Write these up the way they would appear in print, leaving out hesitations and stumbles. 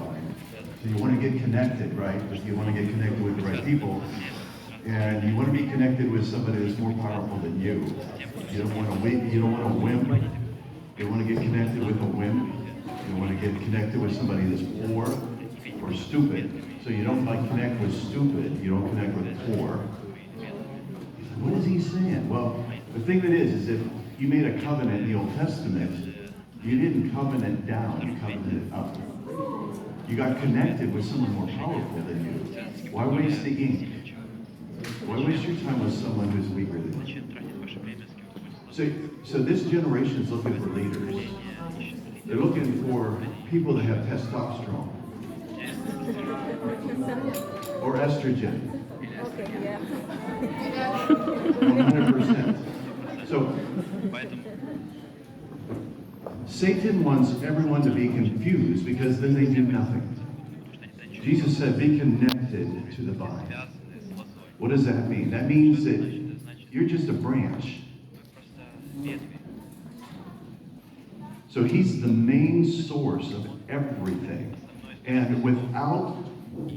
vine. So you want to get connected, right? But you want to get connected with the right people. And you want to be connected with somebody that's more powerful than you. You don't want to wait, you don't want a wimp. You don't want to get connected with a wimp. You want to get connected with somebody that's poor or stupid. So you don't like connect with stupid, you don't connect with poor. What is he saying? Well, the thing that is if you made a covenant in the Old Testament, you didn't covenant down, you covenanted up. You got connected with someone more powerful than you. Why waste the ink? Why waste your time with someone who's weaker than you? So this generation is looking for leaders. They're looking for people that have testosterone or estrogen. Okay, yeah. 100%. So Satan wants everyone to be confused because then they do nothing. Jesus said, be connected to the vine. What does that mean? That means that you're just a branch. So he's the main source of everything. And without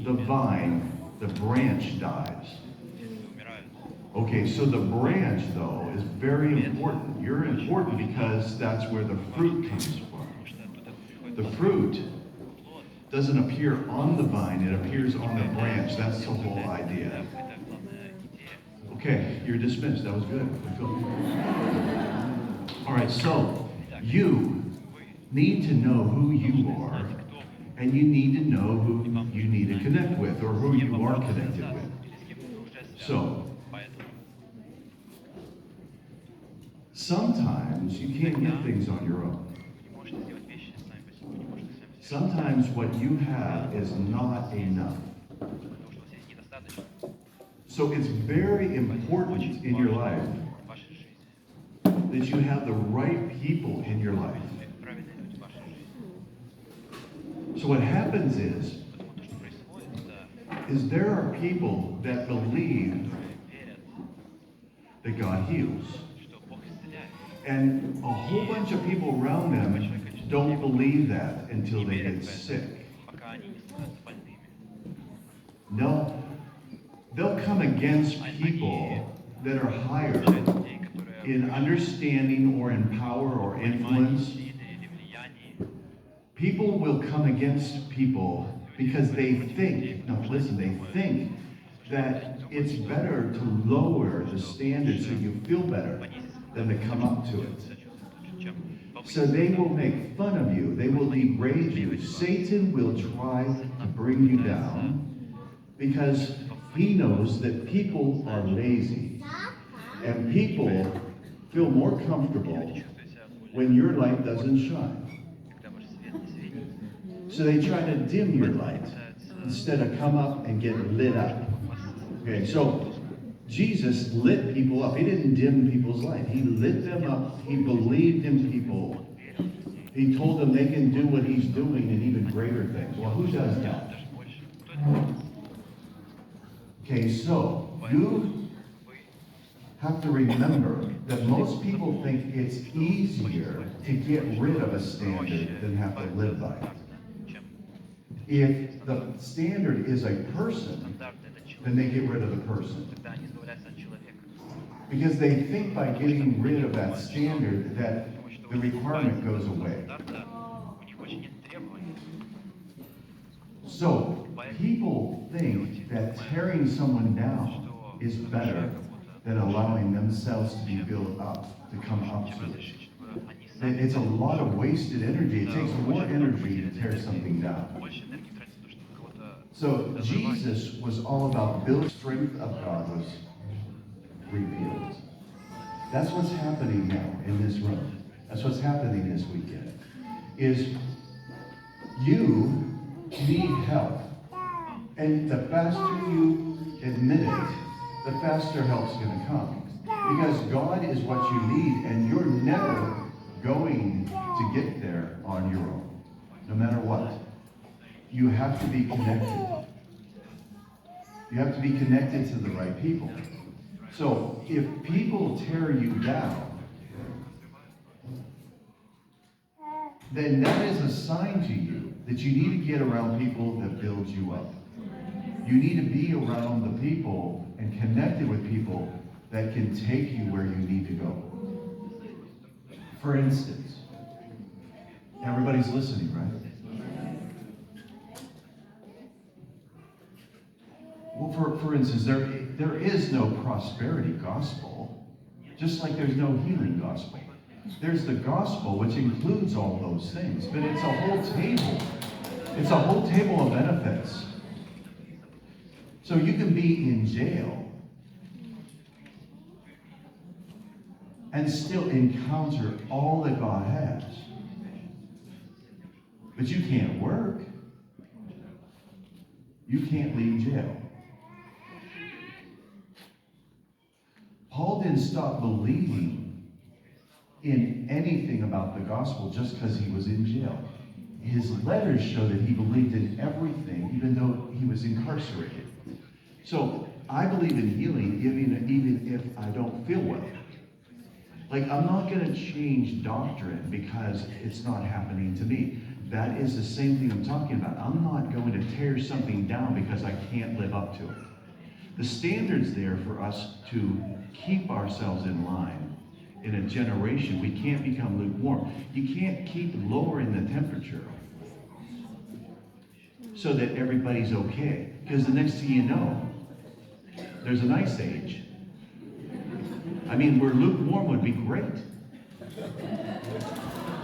the vine, the branch dies. Okay, so the branch, though, is very important. You're important because that's where the fruit comes from. The fruit doesn't appear on the vine, it appears on the branch. That's the whole idea. Okay, you're dismissed. That was good. All right, so you need to know who you are, and you need to know who you need to connect with, or who you are connected with. So, sometimes you can't get things on your own. Sometimes what you have is not enough. So it's very important in your life that you have the right people in your life. So what happens is there are people that believe that God heals. And a whole bunch of people around them don't believe that until they get sick. No, they'll come against people that are higher in understanding or in power or influence. People will come against people because they think that it's better to lower the standard so you feel better than to come up to it. So they will make fun of you. They will degrade you. Satan will try to bring you down because he knows that people are lazy. And people feel more comfortable when your light doesn't shine. So they try to dim your light instead of come up and get lit up. Okay, so Jesus lit people up. He didn't dim people's light. He lit them up. He believed in people. He told them they can do what he's doing and even greater things. Well, who does that? Okay, so you have to remember that most people think it's easier to get rid of a standard than have to live by it. If the standard is a person, then they get rid of the person. Because they think by getting rid of that standard that the requirement goes away. So, people think that tearing someone down is better than allowing themselves to be built up, to come up to it. It's a lot of wasted energy. It takes more energy to tear something down. So Jesus was all about building strength of God was revealed. That's what's happening now in this room. That's what's happening this weekend. Is you need help. And the faster you admit it, the faster help's going to come. Because God is what you need, and you're never going to get there on your own, no matter what. You have to be connected. You have to be connected to the right people. So if people tear you down, then that is a sign to you that you need to get around people that build you up. You need to be around the people and connected with people that can take you where you need to go. For instance, everybody's listening, right? Well, for instance, there is no prosperity gospel, just like there's no healing gospel. There's the gospel, which includes all those things, but it's a whole table. It's a whole table of benefits. So you can be in jail and still encounter all that God has. But you can't work. You can't leave jail. Paul didn't stop believing in anything about the gospel just because he was in jail. His letters show that he believed in everything, even though he was incarcerated. So I believe in healing even if I don't feel well. Like, I'm not going to change doctrine because it's not happening to me. That is the same thing I'm talking about. I'm not going to tear something down because I can't live up to it. The standard's there for us to keep ourselves in line. In a generation, we can't become lukewarm. You can't keep lowering the temperature so that everybody's okay. Because the next thing you know, there's an ice age. I mean, where lukewarm would be great.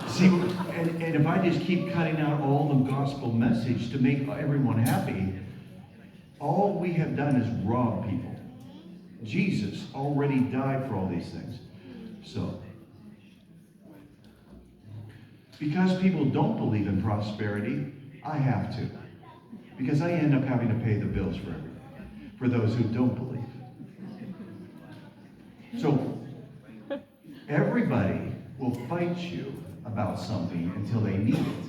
See, and if I just keep cutting out all the gospel message to make everyone happy, all we have done is rob people. Jesus already died for all these things. So, because people don't believe in prosperity, I have to. Because I end up having to pay the bills for those who don't believe. So, everybody will fight you about something until they need it.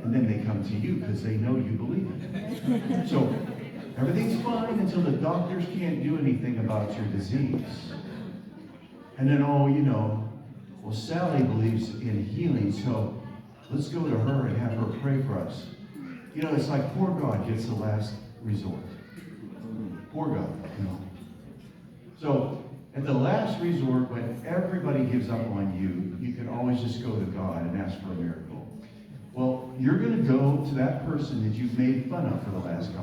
And then they come to you because they know you believe it. So, everything's fine until the doctors can't do anything about your disease. And then, well, Sally believes in healing, so let's go to her and have her pray for us. It's like poor God gets the last resort. Poor God, So, at the last resort, when everybody gives up on you, you can always just go to God and ask for a miracle. Well, you're going to go to that person that you've made fun of for the last couple